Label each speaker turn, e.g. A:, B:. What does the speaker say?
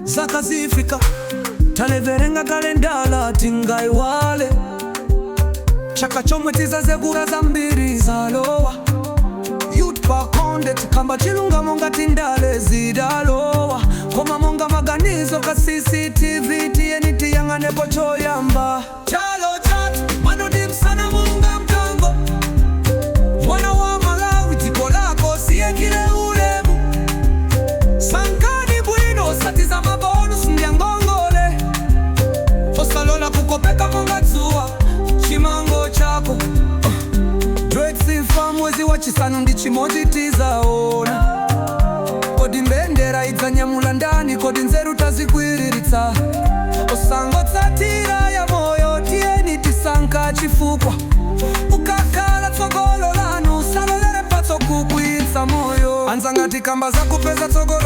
A: Zakazifika taleverenga kalendala tingai wale chaka chomwe tizazegura zambiri zalowa youth pakonde tikamba chilunga monga tindale zidalowa koma monga maganizo ka CCTV tiyeni tiyang'anepo choyamba chalo chatu manodi msana munga mkango mwana wa Malawi dziko lako siyekile ulemu sankani bwino satiza mabonus ndiangongole osalola kukopeka monga dzuwa chimango chako Dreadsifa mwezi wa chisanu ndi chimodzi tizaona kodi mbendera idzanyamula ndani kodi nzeru tazikwiriritsa osangotsatira ya moyo tiyeni tisankha chifukwa ukakhala tsogolo lanu usalolere mphatso kukwitsa moyo anzanga tikamba zakupeza tsogolo